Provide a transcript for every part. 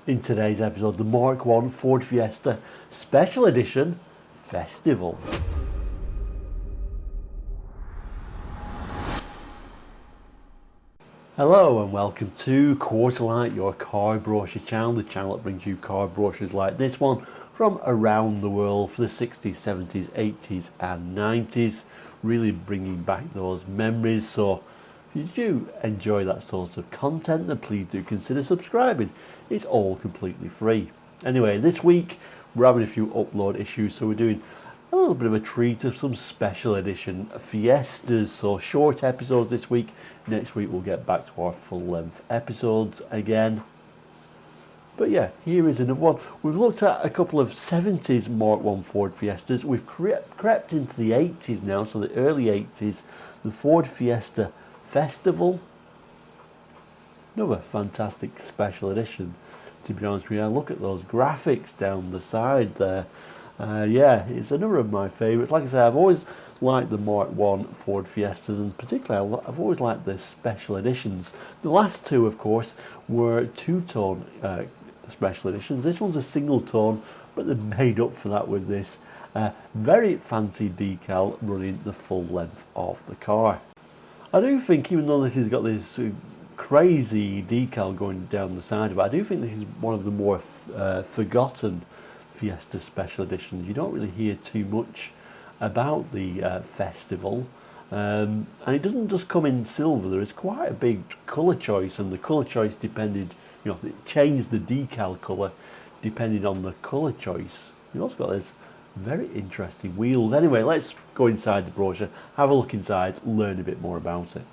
In today's episode, the Mark I Ford Fiesta Special Edition Festival. Hello and welcome to Quarterlight, your car brochure channel, the channel that brings you car brochures like this one from around the world for the 60s, 70s, 80s and 90s, really bringing back those memories. So if you do enjoy that sort of content, then please do consider subscribing. It's all completely free. Anyway, this week we're having a few upload issues, so we're doing a little bit of a treat of some special edition Fiestas. So short episodes this week. Next week we'll get back to our full length episodes again. But yeah, here is another one. We've looked at a couple of 70s Mark I Ford Fiestas. We've crept into the 80s now, so the early 80s. The Ford Fiesta Festival. Another fantastic special edition, to be honest with you. Look at those graphics down the side there. Yeah, it's another of my favourites. Like I say, I've always liked the Mark I Ford Fiestas, and particularly I've always liked the special editions. The last two, of course, were two-tone special editions. This one's a single tone, but they've made up for that with this very fancy decal running the full length of the car. I do think, even though this has got this crazy decal going down the side of it, I do think this is one of the more forgotten Fiesta special editions. You don't really hear too much about the festival, and it doesn't just come in silver. There is quite a big colour choice, and the colour choice depended, it changed the decal colour depending on the colour choice. You've also got this very interesting wheels. Anyway, let's go inside the brochure, have a look inside, learn a bit more about it.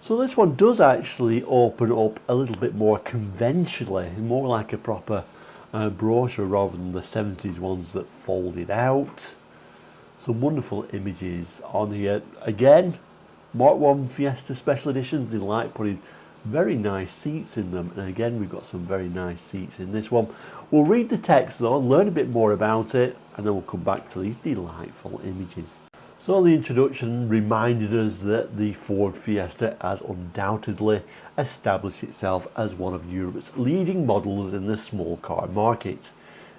So this one does actually open up a little bit more conventionally, more like a proper brochure rather than the 70s ones that folded out. Some wonderful images on here. Again, Mark I Fiesta Special Editions, they like putting very nice seats in them, and again we've got some very nice seats in this one. We'll read the text though, learn a bit more about it, and then we'll come back to these delightful images. So the introduction reminded us that the Ford Fiesta has undoubtedly established itself as one of Europe's leading models in the small car market.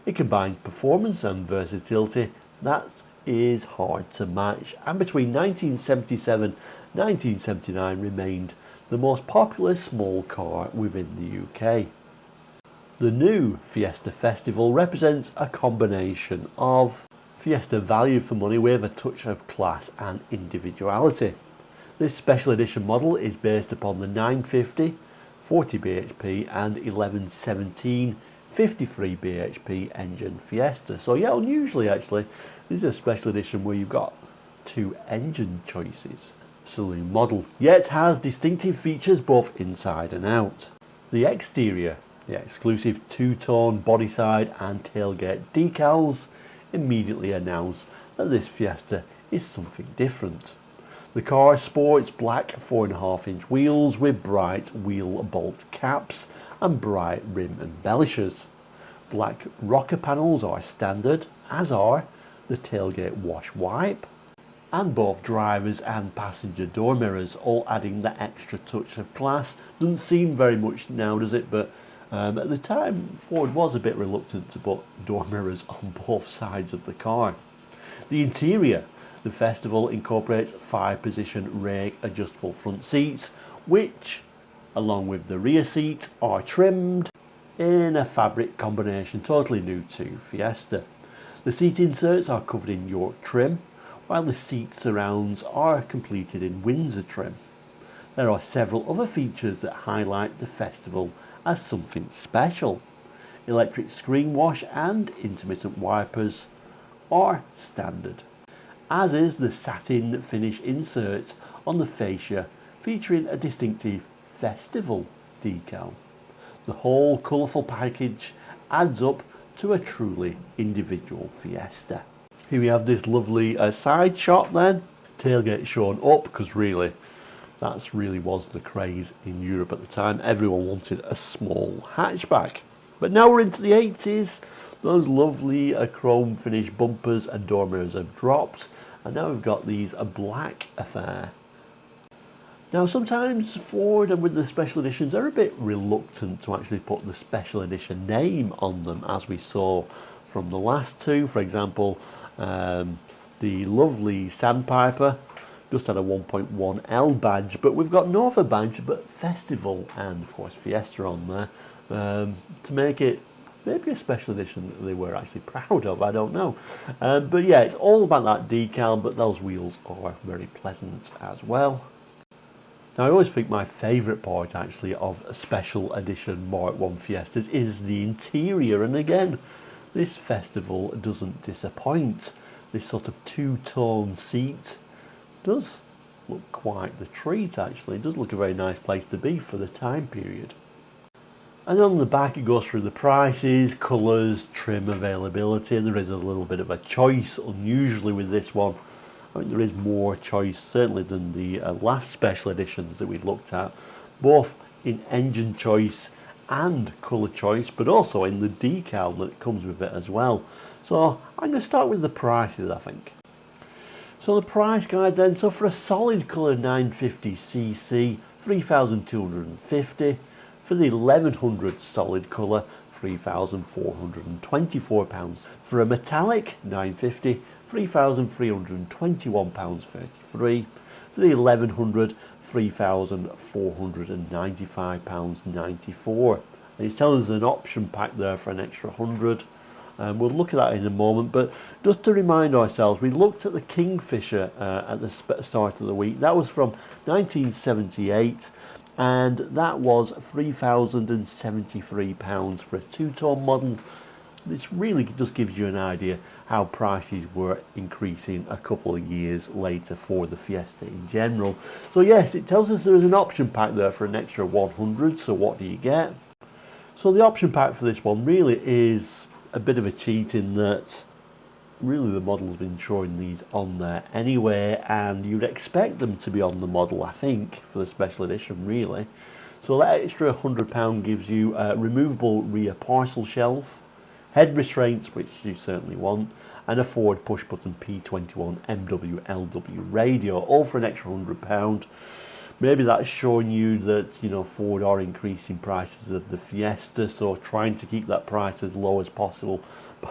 It combines performance and versatility that is hard to match, and between 1977 and 1979 remained the most popular small car within the UK. The new Fiesta Festival represents a combination of Fiesta value for money with a touch of class and individuality. This special edition model is based upon the 950 40 bhp and 1117 53 bhp engine Fiesta. So yeah, unusually actually, this is a special edition where you've got two engine choices. Saloon model, yet has distinctive features both inside and out. The exterior, the exclusive two-tone body side and tailgate decals immediately announce that this Fiesta is something different. The car sports black 4.5-inch wheels with bright wheel bolt caps and bright rim embellishers. Black rocker panels are standard, as are the tailgate wash wipe, and both drivers and passenger door mirrors, all adding that extra touch of class. Doesn't seem very much now, does it? But at the time, Ford was a bit reluctant to put door mirrors on both sides of the car. The interior, the Festival incorporates 5-position rake adjustable front seats, which, along with the rear seat, are trimmed in a fabric combination totally new to Fiesta. The seat inserts are covered in York trim, while the seat surrounds are completed in Windsor trim. There are several other features that highlight the Festival as something special. Electric screen wash and intermittent wipers are standard, as is the satin finish insert on the fascia featuring a distinctive Festival decal. The whole colourful package adds up to a truly individual Fiesta. Here we have this lovely side shot then, tailgate shown up, because really that really was the craze in Europe at the time. Everyone wanted a small hatchback. But now we're into the 80s. Those lovely chrome finish bumpers and door mirrors have dropped, and now we've got these black affair. Now sometimes Ford and with the special editions are a bit reluctant to actually put the special edition name on them, as we saw from the last two. For example, the lovely Sandpiper just had a 1.1L badge, but we've got no other badge but Festival and of course Fiesta on there, to make it maybe a special edition that they were actually proud of, I don't know. But yeah, it's all about that decal, but those wheels are very pleasant as well. Now I always think my favourite part actually of special edition Mark I Fiestas is the interior, and again, this Festival doesn't disappoint. This sort of two-tone seat does look quite the treat actually. It does look a very nice place to be for the time period. And on the back it goes through the prices, colours, trim availability, and there is a little bit of a choice unusually with this one. I mean, there is more choice certainly than the last special editions that we looked at, both in engine choice and colour choice, but also in the decal that comes with it as well. So I'm going to start with the prices, I think. So the price guide then, so for a solid colour 950cc, 3,250. For the 1100 solid colour, £3,424. For a metallic 950, £3,321.33. For the 1100, £3,495.94. And it's telling us an option pack there for an extra 100. We'll look at that in a moment, but just to remind ourselves, we looked at the Kingfisher at the start of the week. That was from 1978, and that was £3,073 for a two-tone model. This really just gives you an idea how prices were increasing a couple of years later for the Fiesta in general. So yes, it tells us there is an option pack there for an extra 100. So what do you get? So the option pack for this one really is a bit of a cheat in that really the model's been showing these on there anyway, and you'd expect them to be on the model, I think, for the special edition really. So that extra £100 gives you a removable rear parcel shelf, head restraints, which you certainly want, and a Ford push button P21 MWLW radio, all for an extra £100. Maybe that's showing you that, you know, Ford are increasing prices of the Fiesta, so trying to keep that price as low as possible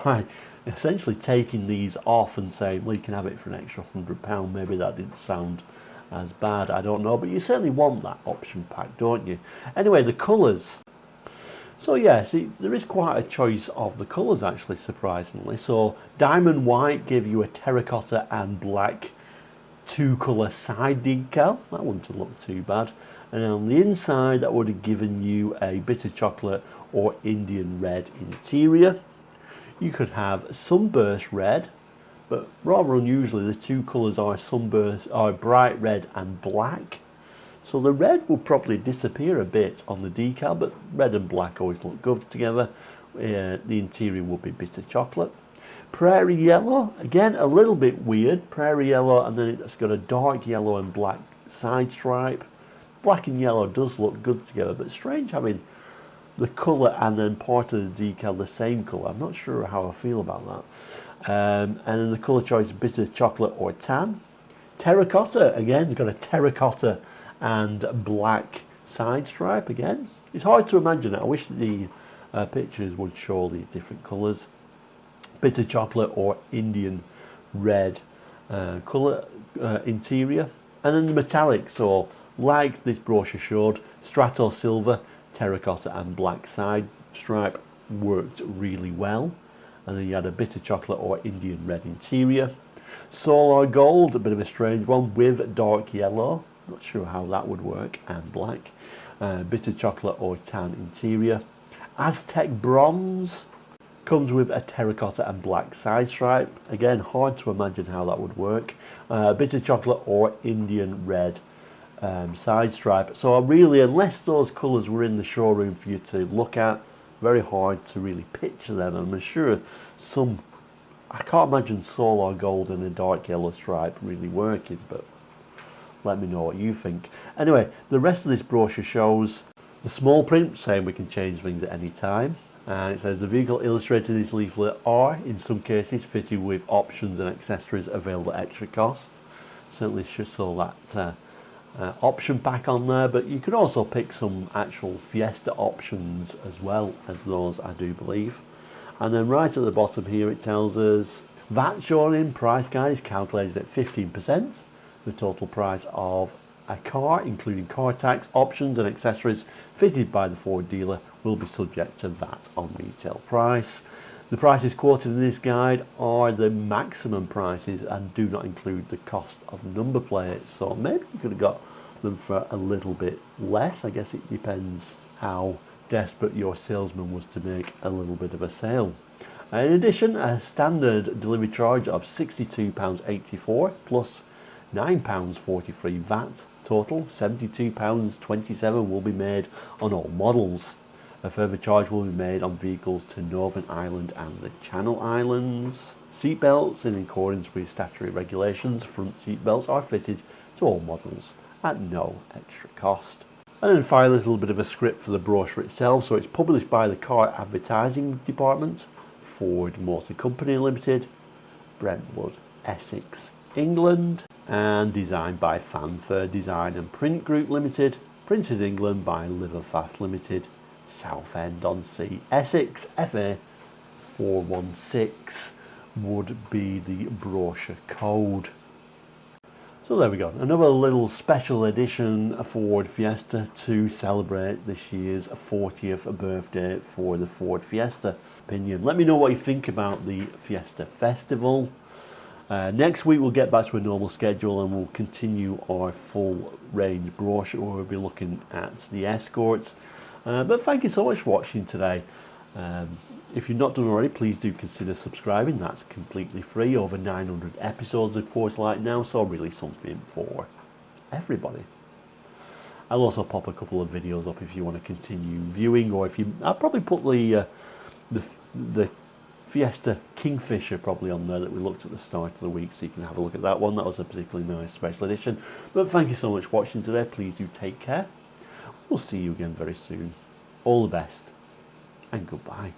by essentially taking these off and saying, well, you can have it for an extra £100. Maybe that didn't sound as bad, I don't know, but you certainly want that option pack, don't you? Anyway, the colours. So yes, there is quite a choice of the colours actually, surprisingly. So diamond white gave you a terracotta and black two-colour side decal. That wouldn't have looked too bad. And on the inside, that would have given you a bitter chocolate or Indian red interior. You could have sunburst red, but rather unusually, the two colours are sunburst, are bright red and black. So the red will probably disappear a bit on the decal, but red and black always look good together. The interior will be bitter chocolate. Prairie yellow, again a little bit weird. Prairie yellow, and then it's got a dark yellow and black side stripe. Black and yellow does look good together, but strange having the colour and then part of the decal the same colour. I'm not sure how I feel about that. And then the colour choice, bitter chocolate or tan. Terracotta, again, it's got a terracotta and black side stripe again. It's hard to imagine it. I wish the pictures would show the different colours. Bitter chocolate or Indian red colour interior. And then the metallic, so like this brochure showed, strato silver, terracotta and black side stripe worked really well. And then you had a bitter chocolate or Indian red interior. Solar gold, a bit of a strange one, with dark yellow. Not sure how that would work, and black. Bitter chocolate or tan interior. Aztec bronze comes with a terracotta and black side stripe. Again, hard to imagine how that would work. Bitter chocolate or Indian red side stripe. So really, unless those colours were in the showroom for you to look at, very hard to really picture them. I'm sure I can't imagine solar gold and a dark yellow stripe really working, but let me know what you think. Anyway, the rest of this brochure shows the small print saying we can change things at any time. And it says the vehicle illustrated in this leaflet are, in some cases, fitted with options and accessories available at extra cost. Certainly should show that option pack on there, but you could also pick some actual Fiesta options as well as those, I do believe. And then right at the bottom here it tells us VAT shown in price guide is calculated at 15%. The total price of a car, including car tax, options and accessories fitted by the Ford dealer, will be subject to VAT on retail price. The prices quoted in this guide are the maximum prices and do not include the cost of number plates. So maybe you could have got them for a little bit less. I guess it depends how desperate your salesman was to make a little bit of a sale. In addition, a standard delivery charge of £62.84 plus £9.43 VAT, total £72.27 will be made on all models. A further charge will be made on vehicles to Northern Ireland and the Channel Islands. Seatbelts, in accordance with statutory regulations, front seatbelts are fitted to all models at no extra cost. And then finally, there's a little bit of a script for the brochure itself. So it's published by the Car Advertising Department, Ford Motor Company Limited, Brentwood, Essex, England, and designed by Fanfare Design and Print Group Limited, printed in England by Liverfast Limited, Southend-on-Sea, Essex, FA 416 would be the brochure code. So there we go, another little special edition Ford Fiesta to celebrate this year's 40th birthday for the Ford Fiesta. Opinion. Let me know what you think about the Fiesta Festival. Next week we'll get back to a normal schedule and we'll continue our full range brochure where we'll be looking at the Escorts. But thank you so much for watching today. If you've not done already, please do consider subscribing. That's completely free. Over 900 episodes of course like now, so really something for everybody. I'll also pop a couple of videos up if you want to continue viewing, or if you, I'll probably put the Fiesta Kingfisher probably on there that we looked at the start of the week, so you can have a look at that one. That was a particularly nice special edition. But thank you so much for watching today. Please do take care. We'll see you again very soon. All the best and goodbye.